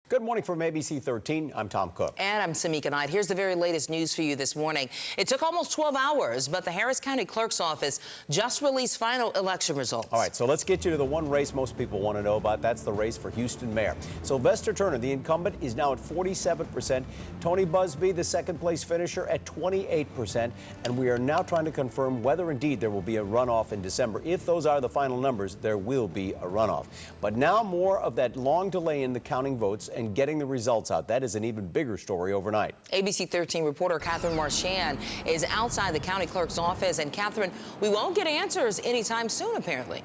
Good morning from ABC 13. I'm Tom Cook. And I'm Samika Knight. Here's the very latest news for you this morning. It took almost 12 hours, but the Harris County Clerk's Office just released final election results. All right, so let's get you to the one race most people want to know about. That's the race for Houston mayor. Sylvester Turner, the incumbent, is now at 47%. Tony Buzbee, the second place finisher, at 28%. And we are now trying to confirm whether indeed there will be a runoff in December. If those are the final numbers, there will be a runoff. But now more of that long delay in the counting votes and getting the results out. That is an even bigger story overnight. ABC 13 reporter Catherine Marchand is outside the county clerk's office. And Catherine, we won't get answers anytime soon, apparently.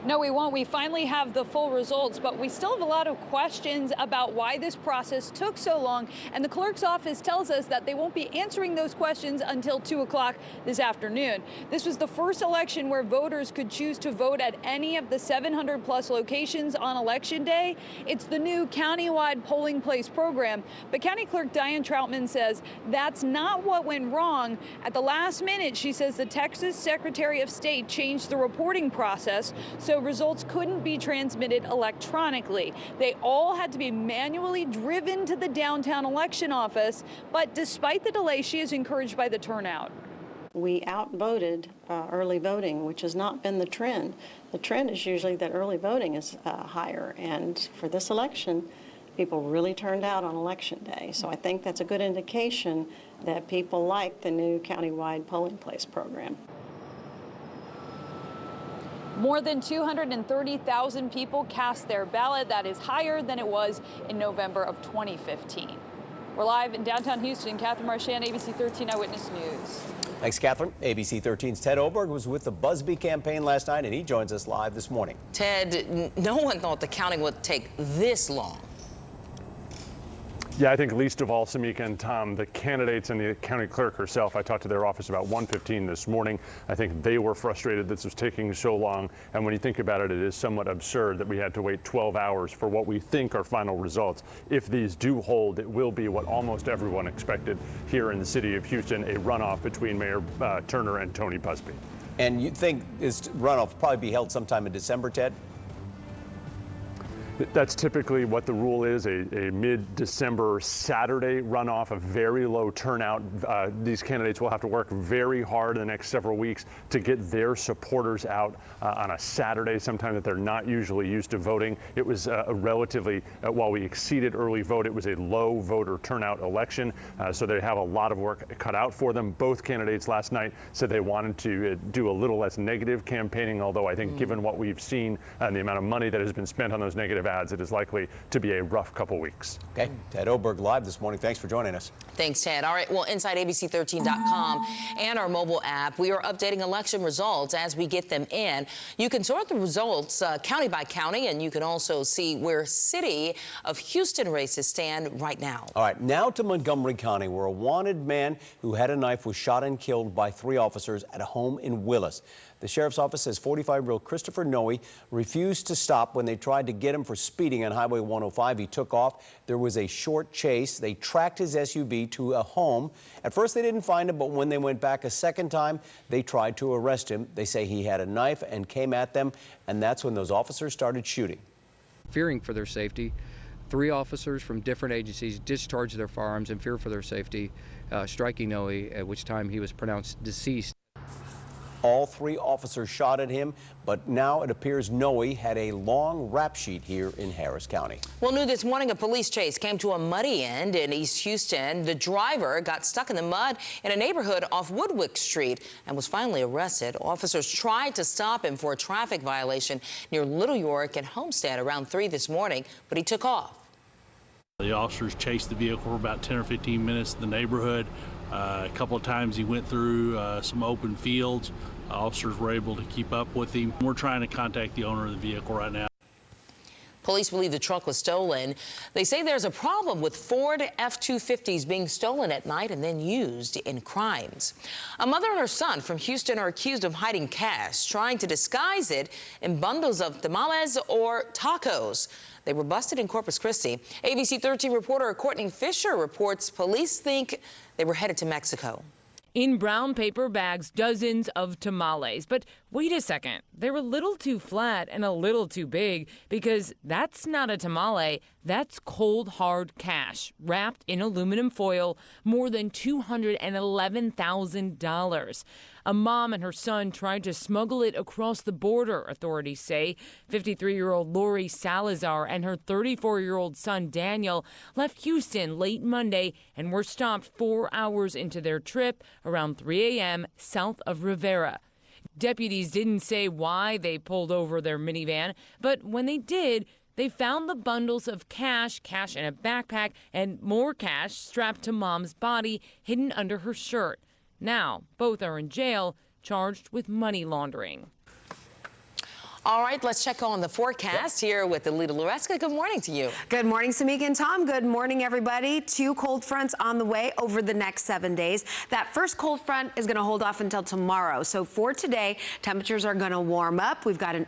No, we won't. We finally have the full results, but we still have a lot of questions about why this process took so long. And the clerk's office tells us that they won't be answering those questions until 2 o'clock this afternoon. This was the first election where voters could choose to vote at any of the 700+ locations on Election Day. It's the new countywide polling place program. But County Clerk Diane Troutman says that's not what went wrong. At the last minute, she says the Texas Secretary of State changed the reporting process, so results couldn't be transmitted electronically. They all had to be manually driven to the downtown election office. But despite the delay, she is encouraged by the turnout. We outvoted early voting, which has not been the trend. The trend is usually that early voting is higher. And for this election, people really turned out on Election Day. So I think that's a good indication that people like the new countywide polling place program. More than 230,000 people cast their ballot. That is higher than it was in November of 2015. We're live in downtown Houston. Catherine Marchand, ABC 13 Eyewitness News. Thanks, Catherine. ABC 13's Ted Oberg was with the Buzbee campaign last night, and he joins us live this morning. Ted, no one thought the counting would take this long. Yeah, I think least of all, Samika and Tom, the candidates and the county clerk herself. I talked to their office about 1:15 this morning. I think they were frustrated this was taking so long. And when you think about it, it is somewhat absurd that we had to wait 12 hours for what we think are final results. If these do hold, it will be what almost everyone expected here in the city of Houston, a runoff between Mayor Turner and Tony Buzbee. And you think this runoff will probably be held sometime in December, Ted? That's typically what the rule is, a mid-December Saturday runoff, a very low turnout. These candidates will have to work very hard in the next several weeks to get their supporters out on a Saturday, sometime that they're not usually used to voting. It was a relatively, while we exceeded early vote, it was a low voter turnout election, so they have a lot of work cut out for them. Both candidates last night said they wanted to do a little less negative campaigning, although I think given what we've seen and the amount of money that has been spent on those negative ads, it is likely to be a rough couple weeks. Okay, Ted Oberg live this morning. Thanks for joining us. Thanks, Ted. All right, well, inside ABC13.com and our mobile app, we are updating election results as we get them in. You can sort the results county by county, and you can also see where city of Houston races stand right now. All right, now to Montgomery County, where a wanted man who had a knife was shot and killed by 3 officers at a home in Willis. The sheriff's office says 45-year-old Christopher Noe refused to stop when they tried to get him for speeding on Highway 105. He took off. There was a short chase. They tracked his SUV to a home. At first, they didn't find him, but when they went back a second time, they tried to arrest him. They say he had a knife and came at them, and that's when those officers started shooting. Fearing for their safety, 3 officers from different agencies discharged their firearms in fear for their safety, striking Noe, at which time he was pronounced deceased. All 3 officers shot at him, but now it appears Noe had a long rap sheet here in Harris County. Well, new this morning, a police chase came to a muddy end in East Houston. The driver got stuck in the mud in a neighborhood off Woodwick Street and was finally arrested. Officers tried to stop him for a traffic violation near Little York and Homestead around 3 this morning, but he took off. The officers chased the vehicle for about 10 or 15 minutes in the neighborhood. A couple of times he went through some open fields. Officers were able to keep up with him. We're trying to contact the owner of the vehicle right now. Police believe the truck was stolen. They say there's a problem with Ford F-250s being stolen at night and then used in crimes. A mother and her son from Houston are accused of hiding cash, trying to disguise it in bundles of tamales or tacos. They were busted in Corpus Christi. ABC 13 reporter Courtney Fisher reports police think they were headed to Mexico. In brown paper bags, dozens of tamales. But wait a second, they're a little too flat and a little too big because that's not a tamale, that's cold hard cash wrapped in aluminum foil, more than $211,000. A mom and her son tried to smuggle it across the border, authorities say. 53-year-old Lori Salazar and her 34-year-old son Daniel left Houston late Monday and were stopped 4 hours into their trip around 3 a.m. south of Rivera. Deputies didn't say why they pulled over their minivan, but when they did, they found the bundles of cash in a backpack, and more cash strapped to Mom's body, hidden under her shirt. Now, both are in jail, charged with money laundering. All right, let's check on the forecast here with Alita Loreska. Good morning to you. Good morning, Samika and Tom. Good morning, everybody. 2 cold fronts on the way over the next 7 days. That first cold front is going to hold off until tomorrow. So for today, temperatures are going to warm up. We've got a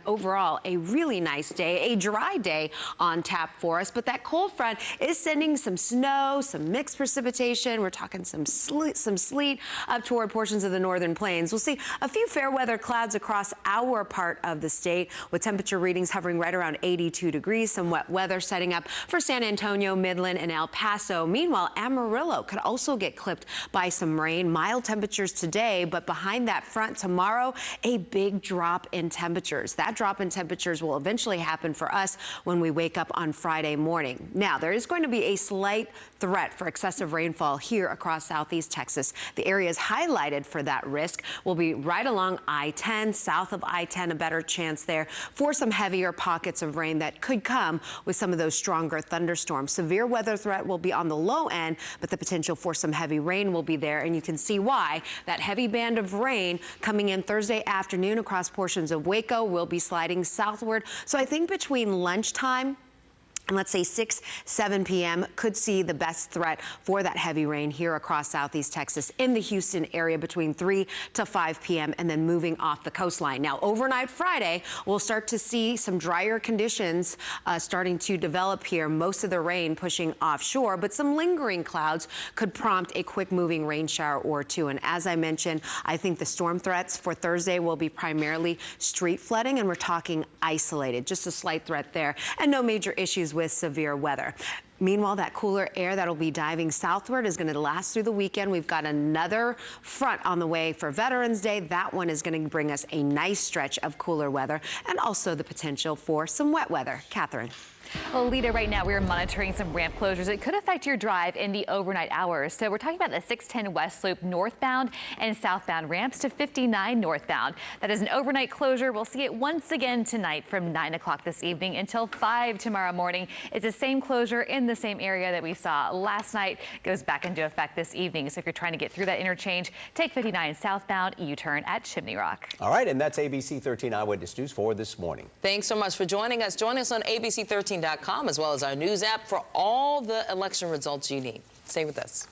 really nice day, a dry day on tap for us. But that cold front is sending some snow, some mixed precipitation. We're talking some sleet up toward portions of the northern plains. We'll see a few fair weather clouds across our part of the state, with temperature readings hovering right around 82 degrees. Some wet weather setting up for San Antonio, Midland, and El Paso. Meanwhile, Amarillo could also get clipped by some rain. Mild temperatures today, but behind that front tomorrow, a big drop in temperatures. That drop in temperatures will eventually happen for us when we wake up on Friday morning. Now, there is going to be a slight threat for excessive rainfall here across southeast Texas. The areas highlighted for that risk will be right along I-10, south of I-10, a better chance there for some heavier pockets of rain that could come with some of those stronger thunderstorms. Severe weather threat will be on the low end, but the potential for some heavy rain will be there, and you can see why. That heavy band of rain coming in Thursday afternoon across portions of Waco will be sliding southward. So I think between lunchtime, let's say 6, 7 p.m. could see the best threat for that heavy rain here across southeast Texas in the Houston area between 3 to 5 p.m. and then moving off the coastline. Now, overnight Friday, we'll start to see some drier conditions starting to develop here. Most of the rain pushing offshore, but some lingering clouds could prompt a quick moving rain shower or two. And as I mentioned, I think the storm threats for Thursday will be primarily street flooding, and we're talking isolated, just a slight threat there, and no major issues with severe weather. Meanwhile, that cooler air that'll be diving southward is going to last through the weekend. We've got another front on the way for Veterans Day. That one is going to bring us a nice stretch of cooler weather and also the potential for some wet weather. Catherine. Well, Lita, right now we are monitoring some ramp closures. It could affect your drive in the overnight hours. So we're talking about the 610 West Loop northbound and southbound ramps to 59 northbound. That is an overnight closure. We'll see it once again tonight from 9 o'clock this evening until 5 tomorrow morning. It's the same closure in the same area that we saw last night. Goes back into effect this evening. So if you're trying to get through that interchange, take 59 southbound, U-turn at Chimney Rock. All right, and that's ABC 13 Eyewitness News for this morning. Thanks so much for joining us. Join us on ABC13.com as well as our news app for all the election results you need. Stay with us.